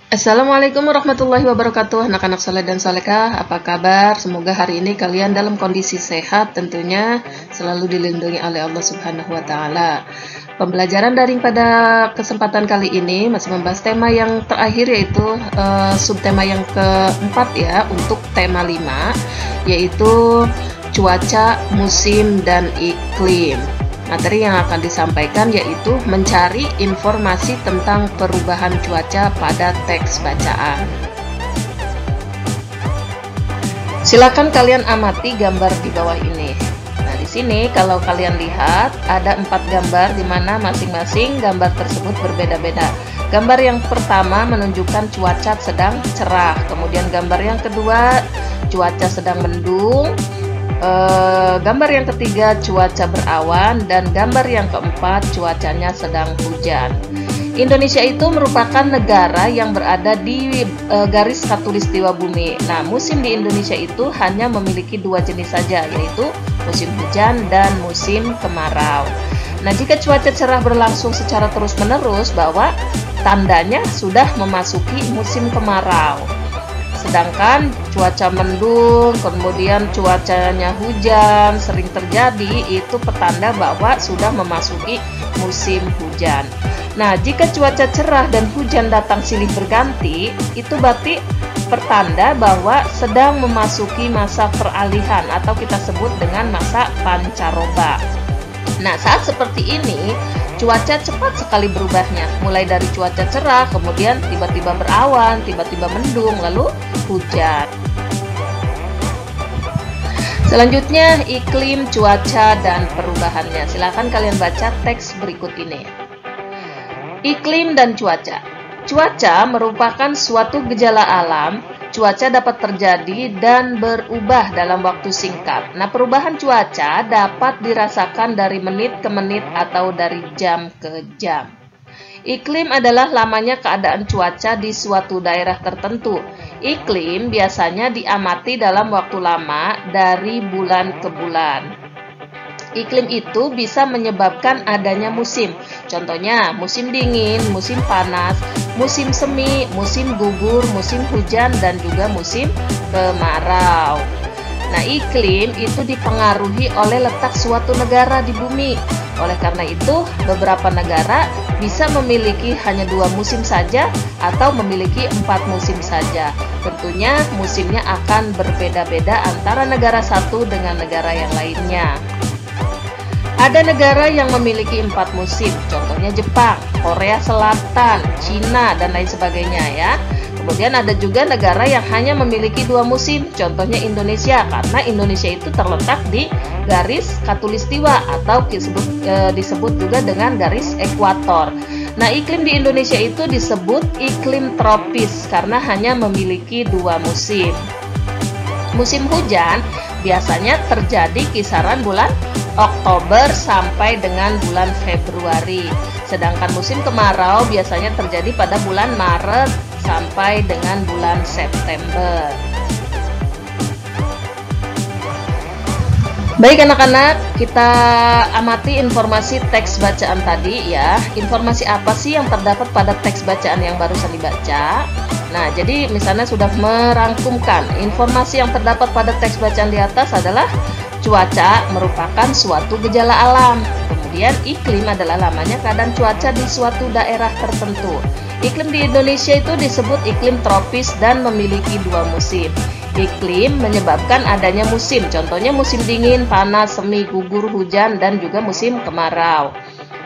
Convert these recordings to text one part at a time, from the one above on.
Assalamualaikum warahmatullahi wabarakatuh, anak-anak soleh dan solekah, apa kabar? Semoga hari ini kalian dalam kondisi sehat, tentunya selalu dilindungi oleh Allah Subhanahu wa Ta'ala. Pembelajaran daring pada kesempatan kali ini masih membahas tema yang terakhir, yaitu subtema yang keempat ya, untuk tema 5, yaitu cuaca, musim, dan iklim. Materi yang akan disampaikan yaitu mencari informasi tentang perubahan cuaca pada teks bacaan. Silakan kalian amati gambar di bawah ini. Nah, di sini kalau kalian lihat ada 4 gambar di mana masing-masing gambar tersebut berbeda-beda. Gambar yang pertama menunjukkan cuaca sedang cerah, kemudian gambar yang kedua cuaca sedang mendung, gambar yang ketiga cuaca berawan, dan gambar yang keempat cuacanya sedang hujan. Indonesia itu merupakan negara yang berada di garis khatulistiwa bumi. Nah, musim di Indonesia itu hanya memiliki 2 jenis saja, yaitu musim hujan dan musim kemarau. Nah, jika cuaca cerah berlangsung secara terus-menerus, bahwa tandanya sudah memasuki musim kemarau. Sedangkan cuaca mendung, kemudian cuacanya hujan sering terjadi, itu petanda bahwa sudah memasuki musim hujan. Nah, jika cuaca cerah dan hujan datang silih berganti, itu berarti pertanda bahwa sedang memasuki masa peralihan atau kita sebut dengan masa pancaroba. Nah, saat seperti ini cuaca cepat sekali berubahnya, mulai dari cuaca cerah, kemudian tiba-tiba berawan, tiba-tiba mendung, lalu hujan. Selanjutnya, iklim, cuaca, dan perubahannya. Silakan kalian baca teks berikut ini. Iklim dan cuaca. Cuaca merupakan suatu gejala alam. Cuaca dapat terjadi dan berubah dalam waktu singkat. Nah, perubahan cuaca dapat dirasakan dari menit ke menit atau dari jam ke jam. Iklim adalah lamanya keadaan cuaca di suatu daerah tertentu. Iklim biasanya diamati dalam waktu lama dari bulan ke bulan. Iklim itu bisa menyebabkan adanya musim. Contohnya, musim dingin, musim panas, musim semi, musim gugur, musim hujan, dan juga musim kemarau. Nah, iklim itu dipengaruhi oleh letak suatu negara di bumi. Oleh karena itu, beberapa negara bisa memiliki hanya 2 musim saja atau memiliki 4 musim saja. Tentunya musimnya akan berbeda-beda antara negara satu dengan negara yang lainnya. Ada negara yang memiliki 4 musim, contohnya Jepang, Korea Selatan, Cina, dan lain sebagainya ya. Kemudian ada juga negara yang hanya memiliki 2 musim, contohnya Indonesia, karena Indonesia itu terletak di garis khatulistiwa atau disebut juga dengan garis ekuator. Nah, iklim di Indonesia itu disebut iklim tropis karena hanya memiliki 2 musim. Musim hujan biasanya terjadi kisaran bulan Oktober sampai dengan bulan Februari. Sedangkan musim kemarau biasanya terjadi pada bulan Maret sampai dengan bulan September. Baik anak-anak, kita amati informasi teks bacaan tadi ya. Informasi apa sih yang terdapat pada teks bacaan yang barusan dibaca? Nah, jadi misalnya sudah merangkumkan informasi yang terdapat pada teks bacaan di atas adalah cuaca merupakan suatu gejala alam. Kemudian iklim adalah lamanya keadaan cuaca di suatu daerah tertentu. Iklim di Indonesia itu disebut iklim tropis dan memiliki 2 musim. Iklim menyebabkan adanya musim, contohnya musim dingin, panas, semi, gugur, hujan, dan juga musim kemarau.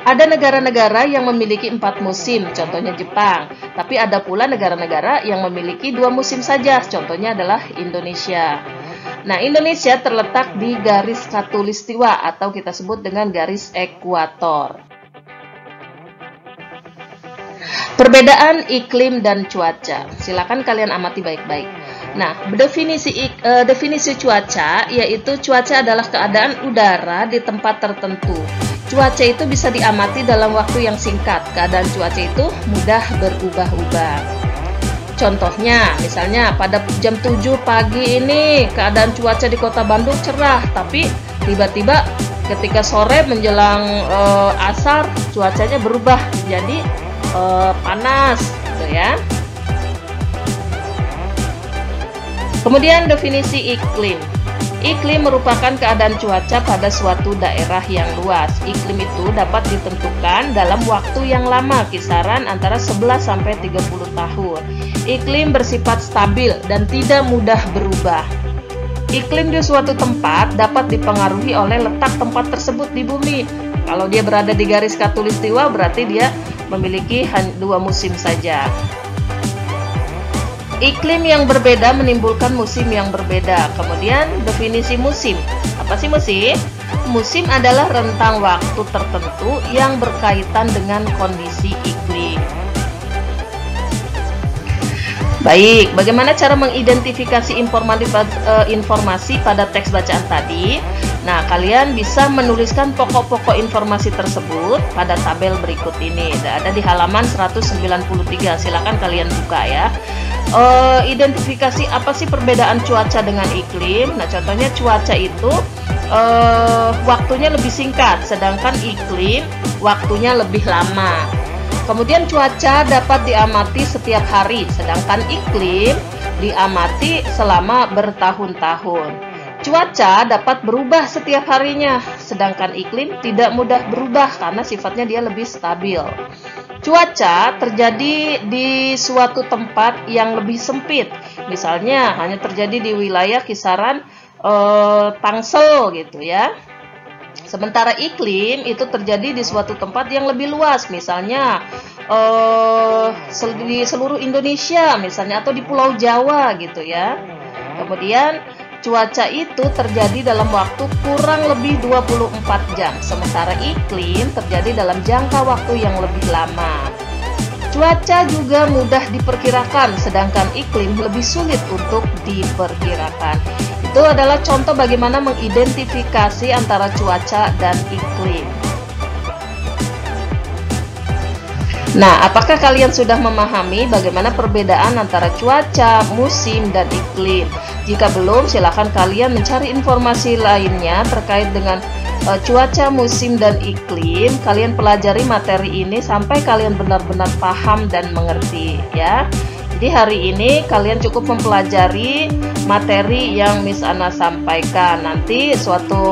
Ada negara-negara yang memiliki 4 musim, contohnya Jepang. Tapi ada pula negara-negara yang memiliki 2 musim saja, contohnya adalah Indonesia. Nah, Indonesia terletak di garis khatulistiwa atau kita sebut dengan garis ekuator. Perbedaan iklim dan cuaca. Silakan kalian amati baik-baik. Nah, definisi cuaca yaitu cuaca adalah keadaan udara di tempat tertentu. Cuaca itu bisa diamati dalam waktu yang singkat. Keadaan cuaca itu mudah berubah-ubah. Contohnya, misalnya pada jam 7 pagi ini keadaan cuaca di Kota Bandung cerah, tapi tiba-tiba ketika sore menjelang asar cuacanya berubah jadi panas gitu ya. Kemudian definisi iklim. Iklim merupakan keadaan cuaca pada suatu daerah yang luas. Iklim itu dapat ditentukan dalam waktu yang lama, kisaran antara 11 sampai 30 tahun. Iklim bersifat stabil dan tidak mudah berubah. Iklim di suatu tempat dapat dipengaruhi oleh letak tempat tersebut di bumi. Kalau dia berada di garis khatulistiwa, berarti dia memiliki dua musim saja. Iklim yang berbeda menimbulkan musim yang berbeda. Kemudian definisi musim. Apa sih musim? Musim adalah rentang waktu tertentu yang berkaitan dengan kondisi iklim. Baik, bagaimana cara mengidentifikasi informasi pada teks bacaan tadi? Nah, kalian bisa menuliskan pokok-pokok informasi tersebut pada tabel berikut ini. Ada di halaman 193. Silakan kalian buka ya. Identifikasi apa sih perbedaan cuaca dengan iklim? Nah, contohnya cuaca itu waktunya lebih singkat, sedangkan iklim waktunya lebih lama. Kemudian cuaca dapat diamati setiap hari, sedangkan iklim diamati selama bertahun-tahun. Cuaca dapat berubah setiap harinya, sedangkan iklim tidak mudah berubah karena sifatnya dia lebih stabil. Cuaca terjadi di suatu tempat yang lebih sempit, misalnya hanya terjadi di wilayah kisaran Tangsel gitu ya. Sementara iklim itu terjadi di suatu tempat yang lebih luas, misalnya di seluruh Indonesia misalnya, atau di Pulau Jawa gitu ya. Kemudian cuaca itu terjadi dalam waktu kurang lebih 24 jam, sementara iklim terjadi dalam jangka waktu yang lebih lama. Cuaca juga mudah diperkirakan, sedangkan iklim lebih sulit untuk diperkirakan. Itu adalah contoh bagaimana mengidentifikasi antara cuaca dan iklim. Nah, apakah kalian sudah memahami bagaimana perbedaan antara cuaca, musim, dan iklim? Jika belum, silakan kalian mencari informasi lainnya terkait dengan cuaca, musim, dan iklim. Kalian pelajari materi ini sampai kalian benar-benar paham dan mengerti ya. Jadi hari ini kalian cukup mempelajari materi yang Miss Ana sampaikan. Nanti suatu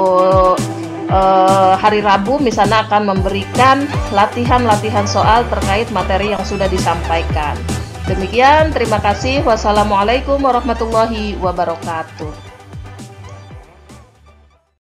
hari Rabu Miss Ana akan memberikan latihan-latihan soal terkait materi yang sudah disampaikan. Demikian, terima kasih. Wassalamualaikum warahmatullahi wabarakatuh.